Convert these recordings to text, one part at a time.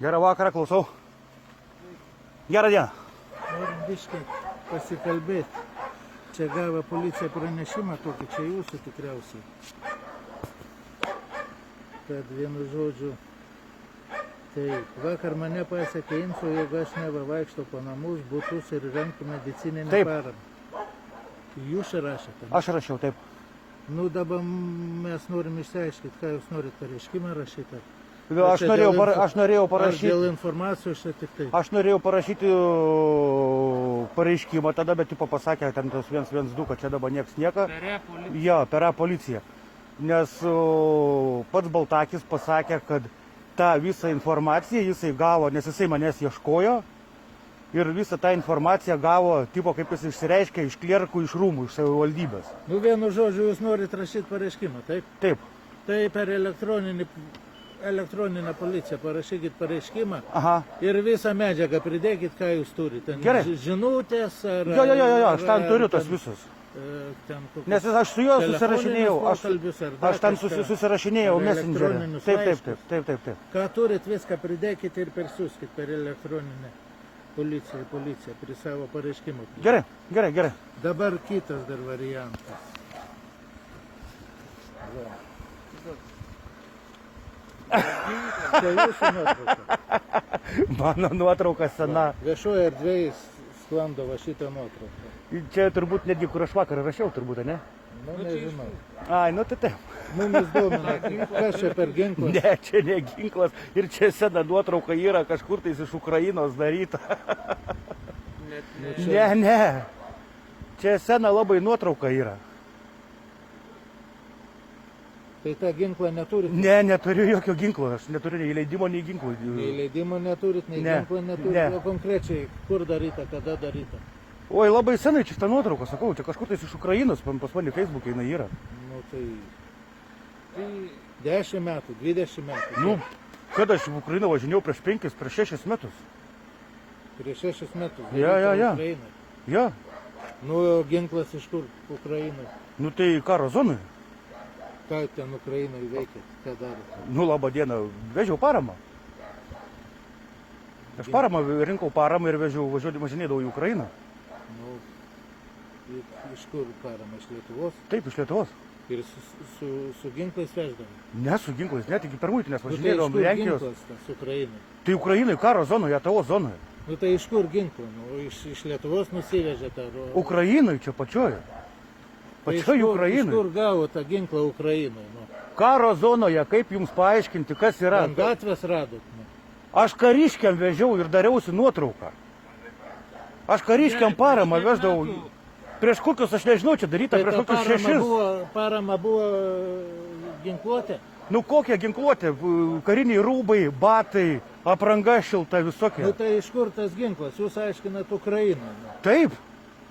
Gerą vakarą, klausau. Gerą dieną. Norim biškai pasikalbėti. Čia gavo policija pranešimą tokį, čia jūsų tikriausiai. Kad vienu žodžiu, tai vakar mane pasiekė info, jeigu aš vaikštau po namus, butus ir renku medicininę Taip. paramą. Jūs rašėte? Aš rašiau taip. Nu dabar mes norim išsiaiškinti, ką jūs norit pareiškimą rašyti. Aš norėjau Ar parašyti. dėl informacijos čia tik tai? Aš norėjau parašyti pareiškimą tada, bet tipo pasakė, ten tas 112, kad čia dabar nieks nieka. Jo, per policiją. Nes pats Baltakis pasakė, kad tą visą informaciją jisai gavo, nes jisai manęs ieškojo. Ir visą tą informaciją gavo, tipo kaip jis išsireiškė, iš klierkų, iš rūmų, iš savivaldybės. Nu vienu žodžiu, jūs norit rašyti pareiškimą, taip? Taip. Tai per elektroninę policiją parašykit pareiškimą. Aha. Ir visą medžiagą pridėkit, ką jūs turite. Gerai. Žinutės ar... Jo, aš ten turiu tas visus. Nes aš su juo susirašinėjau, aš ten susirašinėjau messengerį. Taip. Ką turit, viską pridėkit ir persiųskit per elektroninę policiją prie savo pareiškimo. Gerai. Dabar kitas dar variantas. Čia jūsų nuotrauka. Mano nuotrauka sena. Viešoje erdvėje sklando va šitą nuotrauką. Čia turbūt netgi, kur aš vakar rašiau, turbūt, ne? Nu, nežinau. Ai, nu tai taip. Mumis domina, kas čia per ginklas? Ne, čia ne ginklas. Ir čia sena nuotrauka yra kažkur tais iš Ukrainos daryta. Ne. Čia sena labai nuotrauka yra. Tai tą ginklą neturit? Ne, neturiu jokio ginklo. Aš neturiu nei leidimo, nei ginklų. Nei leidimo neturit, nei ginklo neturit. Ne. O konkrečiai, kur daryta, kada daryta? Oi, labai senai čia ta nuotrauka, sakau, čia kažkur tais iš Ukrainos, pas mane Facebook'e jinai yra. Nu tai 10 metų, 20 metų. Nu, kada aš į Ukrainą važinėjau prieš 6 metus. Prieš 6 metus. Ja. Ukrainai. Ja. Nu, ginklas iš kur Ukrainai? Nu tai karo zonai. Ką ten Ukrainai veikėt? Ką darėt? Nu, labą dieną, vežiau paramą. Aš rinkau paramą ir važinėdavau į Ukrainą. Nu, iš kur paramą? Iš Lietuvos? Taip, iš Lietuvos. Ir su ginklais veždavai? Ne, su ginklais, ne, tik per muitinės Nu, tai iš važinėdavom kur Lenkijos. ginklas tas Ukrainai? Tai Ukrainai karo zonoje, ATO zonoje. Nu tai iš kur ginklą? Nu, iš Lietuvos nusivežėte? Ukrainai čia pačioje. Pačioj Ukrainai. Iš kur gavo tą ginklą Ukrainai? Nu? Karo zonoje, kaip jums paaiškinti, kas yra? Ant gatvės radot? Nu? Aš kariškiam vežiau ir dariausi nuotrauką. Aš kariškiam paramą veždavau. Prieš kokius, aš nežinau, čia daryta Tai prieš ta kokius 6. parama buvo ginkluotė? Nu kokia ginkluotė, kariniai rūbai, batai, apranga šilta visokia. Nu tai iš kur tas ginklas? Jūs aiškinat Ukrainą. Nu. Taip,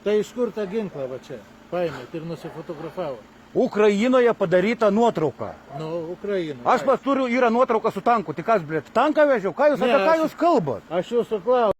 Tai iš kur tą ginklą va čia? Paėmėt ir nusifotografavot. Ukrainoje padaryta nuotrauka. Nu, Ukraina. Aš turiu, yra nuotrauka su tanku, tai kas, blėt, tanką vežiau, ką jūs, Ne, apie ką aš- jūs kalbat? Aš jūsų klausiu.